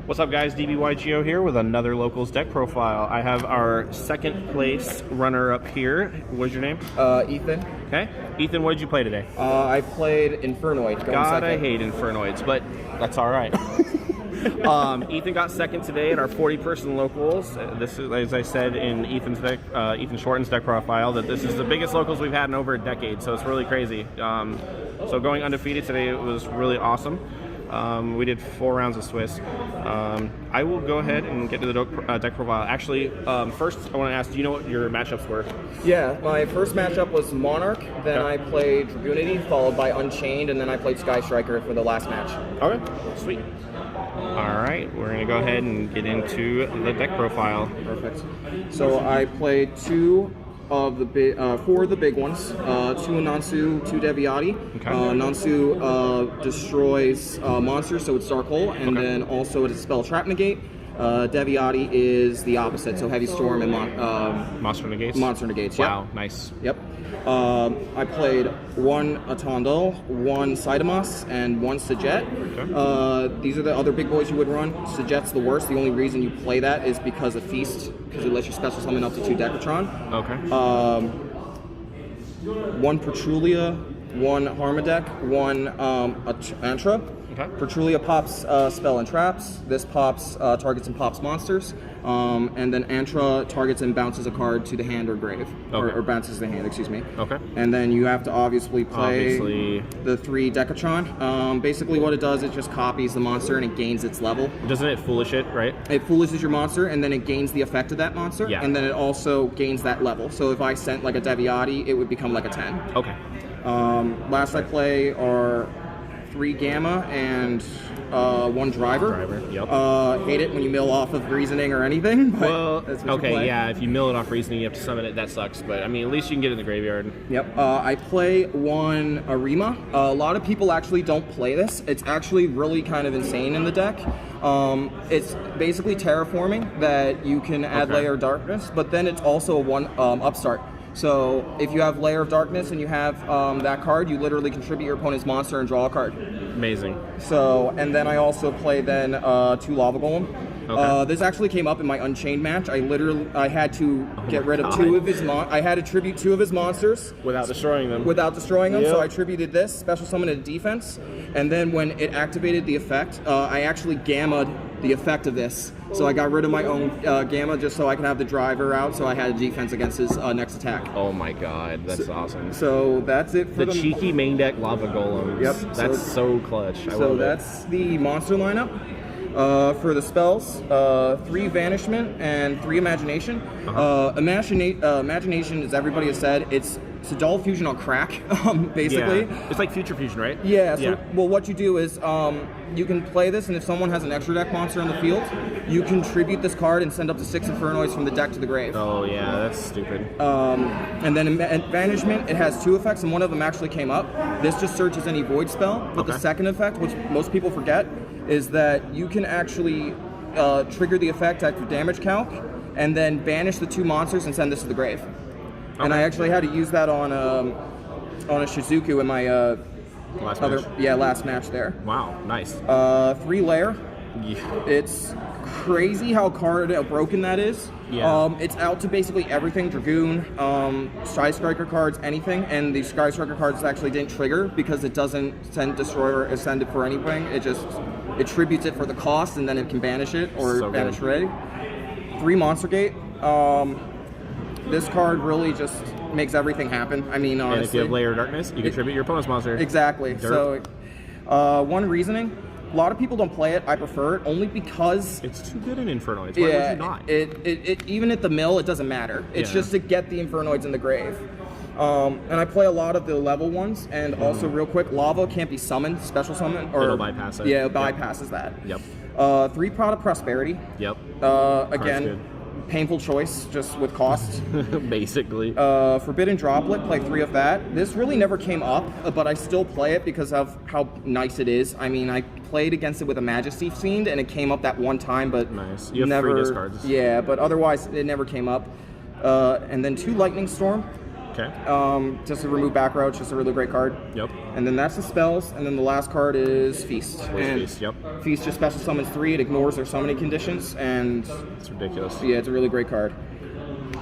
What's up, guys? DB-YGO here with another Locals deck profile. I have our second place runner up here. What's your name? Ethan. Okay. Ethan, what did you play today? I played Infernoid. God, I hate Infernoids, but that's all right. Ethan got second today in our 40-person Locals. This is, as I said in Ethan Shorten's deck profile, that this is the biggest Locals we've had in over a decade, so it's really crazy. So going undefeated today was really awesome. We did 4 rounds of Swiss. I will go ahead and get to the deck profile. Actually, first I want to ask, do you know what your matchups were? Yeah, my first matchup was Monarch, then I played Dragoonity, followed by Unchained, and then I played Sky Striker for the last match. Okay, sweet. All right, we're going to go ahead and get into the deck profile. Perfect. So I played 2 of the 4 of the big ones, 2 Nansu, 2 Deviati. Okay. Nansu destroys monsters, so it's Dark Hole, and then also it is Spell Trap Negate. Deviati is the opposite, so Heavy Storm and Monster Negates? Monster Negates, yeah. Wow, nice. Yep. I played 1 Atondel, 1 Cydamas, and 1 Sajet. Okay. These are the other big boys you would run. Sajet's the worst. The only reason you play that is because of Feast, because it lets you special summon up to 2 Decatron. Okay. 1 Petrulia, 1 Harmadec, 1 Antra. Okay. Petrulia pops spell and traps. This pops targets and pops monsters. And then Antra targets and bounces a card to the hand or grave. Okay. Or bounces the hand, excuse me. Okay. And then you have to obviously play the 3 Decatron. Basically what it does, it just copies the monster and it gains its level. Doesn't it foolish it, right? It foolishes your monster and then it gains the effect of that monster. Yeah. And then it also gains that level. So if I sent like a Deviati, it would become like a 10. Okay. Last I play are 3 Gamma and 1 Driver. Yep. Hate it when you mill off of Reasoning or anything. But well, that's what okay, yeah, if you mill it off Reasoning, you have to summon it. That sucks, but I mean, at least you can get it in the graveyard. Yep. I play 1 Arima. A lot of people actually don't play this. It's actually really kind of insane in the deck. It's basically terraforming that you can add Layer of Darkness, but then it's also a 1 Upstart. So if you have Layer of Darkness and you have that card, you literally contribute your opponent's monster and draw a card. Amazing. So, and then I also play then 2 Lava Golem. Okay. This actually came up in my Unchained match. I had to get rid of 2 of his I had to tribute 2 of his monsters without destroying them. Yep. So I tributed this, special summon a defense, and then when it activated the effect, I actually gammaed the effect of this. So I got rid of my own Gamma just so I could have the driver out, so I had a defense against his next attack. Oh my god, that's awesome. So that's it for the cheeky main deck Lava Golems. Yep. That's so clutch. So that's the monster lineup. For the spells, 3 Vanishment and 3 Imagination. Imagination, as everybody has said, it's Sadal Fusion on crack, basically. Yeah. It's like Future Fusion, right? Yeah, so, well, what you do is you can play this, and if someone has an extra deck monster on the field, you contribute this card and send up to 6 Infernoids from the deck to the grave. Oh, yeah, that's stupid. And then in Vanishment, it has 2 effects, and one of them actually came up. This just searches any void spell, but the second effect, which most people forget, is that you can actually trigger the effect after damage calc, and then banish the 2 monsters and send this to the grave. Okay. And I actually had to use that on a Shizuku in my last match there. Wow, nice. 3 Layer. Yeah. It's crazy how broken that is. Yeah. It's out to basically everything, Dragoon, Sky Striker cards, anything, and the Sky Striker cards actually didn't trigger because it doesn't send Destroyer or send it for anything. It tributes it for the cost, and then it can banish it or banish ready. 3 Monster Gate. This card really just makes everything happen. I mean, honestly. And if you have Layer of Darkness, you contribute your opponent's monster. Exactly. Derp. So, 1 Reasoning. A lot of people don't play it. I prefer it only because it's too good in Infernoids. Why would you not? It even at the mill, it doesn't matter. It's just to get the Infernoids in the grave. And I play a lot of the level ones, and also real quick, Lava can't be summoned, special summon, or it'll bypass it. Yeah, it bypasses that. Yep. 3 Product Prosperity. Yep. Again, painful choice, just with cost. Basically. Forbidden Droplet, play 3 of that. This really never came up, but I still play it because of how nice it is. I mean, I played against it with a Majesty Fiend, and it came up that one time, but nice. You have 3 discards. Yeah, but otherwise, it never came up. And then 2 Lightning Storm. Okay. Just to remove back row, it's just a really great card. Yep. And then that's the spells, and then the last card is Feast. Feast, yep. Feast just special summons 3, it ignores their summoning conditions, and... It's ridiculous. Yeah, it's a really great card.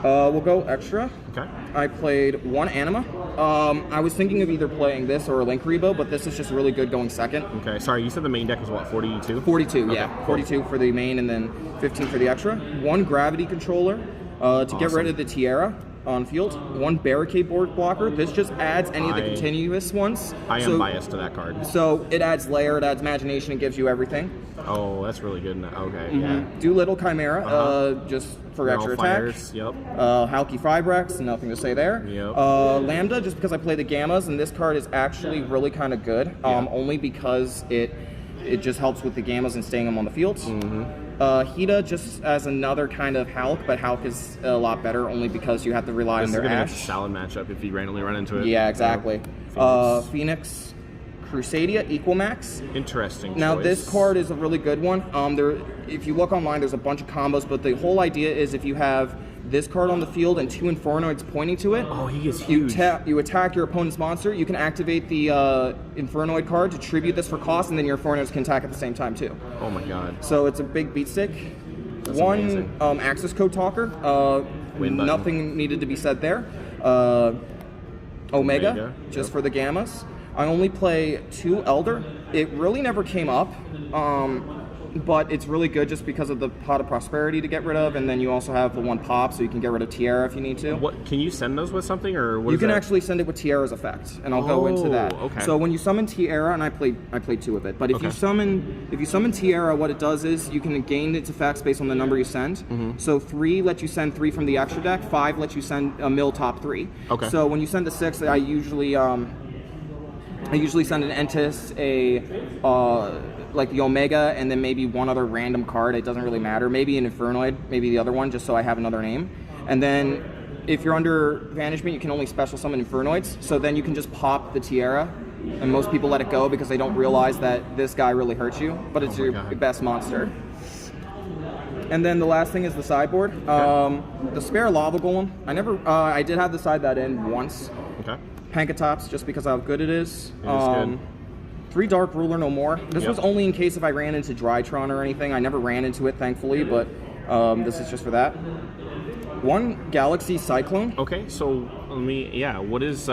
We'll go extra. Okay. I played 1 Anima. I was thinking of either playing this or a Link Rebo, but this is just really good going second. Okay, sorry, you said the main deck was what, 42? 42, okay, yeah. cool. 42 for the main and then 15 for the extra. 1 Gravity Controller to get rid of the Tiara on field. 1 Barricade Board Blocker. This just adds any of the continuous ones. I am biased to that card. So it adds Lair, it adds Imagination, it gives you everything. Oh, that's really good. Okay, yeah. Doolittle Chimera, just for extra attack. Yep. Halki Fibrex, nothing to say there. Yep. Lambda, just because I play the Gammas, and this card is actually really kind of good, only because it just helps with the Gammas and staying them on the field. Hida, just as another kind of Hulk, but Hulk is a lot better, only because you have to rely on their Ash. This is going to be a salad matchup if you randomly run into it. Yeah, exactly. Phoenix. Crusadia Equalmax. Interesting choice. Now this card is a really good one. If you look online, there's a bunch of combos, but the whole idea is if you have this card on the field and 2 Infernoids pointing to it, he is huge. You attack your opponent's monster. You can activate the Infernoid card to tribute this for cost, and then your Infernoids can attack at the same time too. Oh my god! So it's a big beat stick. That's 1 access code talker. Nothing needed to be said there. Omega, just for the Gammas. I only play 2 Elder. It really never came up, but it's really good just because of the Pot of Prosperity to get rid of, and then you also have the 1 Pop, so you can get rid of Tiara if you need to. What can you send those with something, or what you can actually send it with Tiara's effect, and I'll go into that. Okay. So when you summon Tiara, and I played 2 of it, but if you summon Tiara, what it does is you can gain its effects based on the number you send. So 3 lets you send 3 from the extra deck, 5 lets you send a mill top 3. Okay. So when you send the 6, I usually send an Entis, like the Omega, and then maybe 1 other random card. It doesn't really matter. Maybe an Infernoid, maybe the other one, just so I have another name. And then if you're under Banishment, you can only special summon Infernoids. So then you can just pop the Tiara, and most people let it go because they don't realize that this guy really hurts you, but it's your best monster. And then the last thing is the sideboard. The spare Lava Golem. I did have the side that in once. Okay. Pankatops, just because of how good it is. It is good. 3 Dark Ruler, no more. This was only in case if I ran into Drytron or anything. I never ran into it, thankfully, but this is just for that. 1 Galaxy Cyclone. Okay, so what is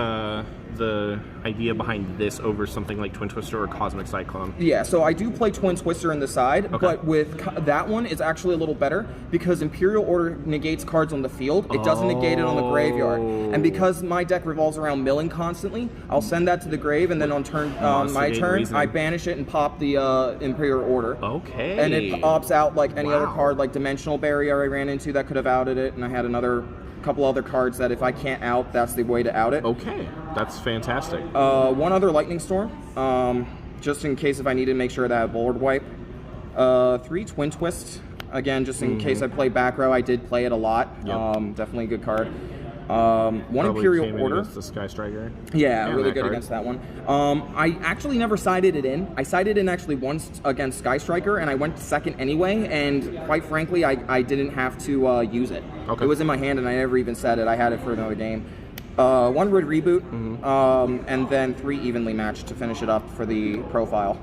the idea behind this over something like Twin Twister or Cosmic Cyclone? Yeah, so I do play Twin Twister in the side, but with that one, it's actually a little better because Imperial Order negates cards on the field. It doesn't negate it on the graveyard. And because my deck revolves around milling constantly, I'll send that to the grave, and then on turn my turn, I banish it and pop the Imperial Order. Okay. And it opts out like any other card, like Dimensional Barrier I ran into that could have outed it, and I had couple other cards that if I can't out, that's the way to out it. Okay, that's fantastic. 1 other Lightning Storm, just in case if I need to make sure that I have board wipe. 3 Twin Twist, again, just in case I play back row. I did play it a lot. Definitely a good card. 1 Imperial Order. The Sky Striker. Yeah, really good against that one. I actually never sided it in. I sided in actually once against Sky Striker, and I went second anyway, and quite frankly, I didn't have to use it. Okay. It was in my hand, and I never even said it. I had it for another game. 1 Red Reboot, and then 3 Evenly Matched to finish it up for the profile.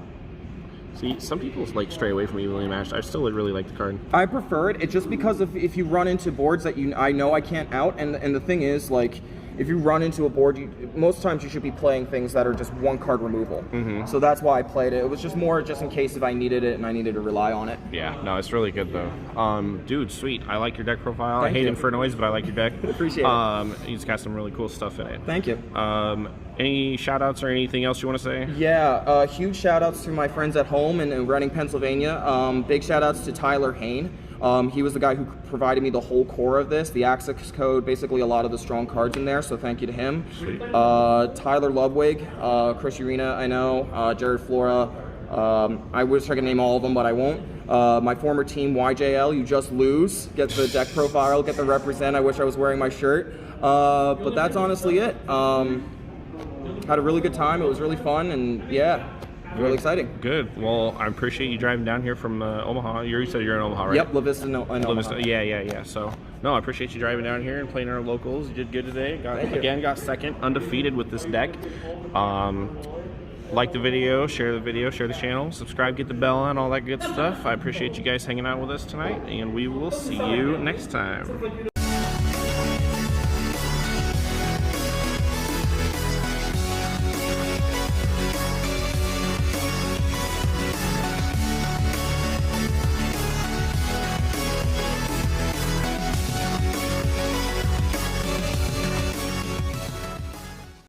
See, some people stray away from evenly matched. I still really like the card. I prefer it. It's just because if you run into boards that I know I can't out, and the thing is, like, if you run into a board, most times you should be playing things that are just 1 card removal. So that's why I played it. It was just more just in case if I needed it and I needed to rely on it. Yeah, no, it's really good though. Dude, sweet. I like your deck profile. I hate Infernoids, but I like your deck. Appreciate it. You've got some really cool stuff in it. Thank you. Any shout outs or anything else you want to say? Yeah, huge shout outs to my friends at home in Reading, Pennsylvania. Big shout outs to Tyler Hain. He was the guy who provided me the whole core of this, the access code, basically a lot of the strong cards in there, so thank you to him. Sweet. Tyler Ludwig, Chris Urena, I know, Jared Flora. I wish I could name all of them, but I won't. My former team, YJL, you just lose. Get the deck profile, get the represent. I wish I was wearing my shirt. But that's honestly it. Had a really good time. It was really fun, and yeah. really exciting. Good. Well, I appreciate you driving down here from Omaha. You said you're in Omaha, right? Yep, La Vista, Omaha. Yeah. So, no, I appreciate you driving down here and playing our locals. You did good today. Got second, undefeated with this deck. Like the video, share the channel, subscribe, get the bell on, all that good stuff. I appreciate you guys hanging out with us tonight, and we will see you next time.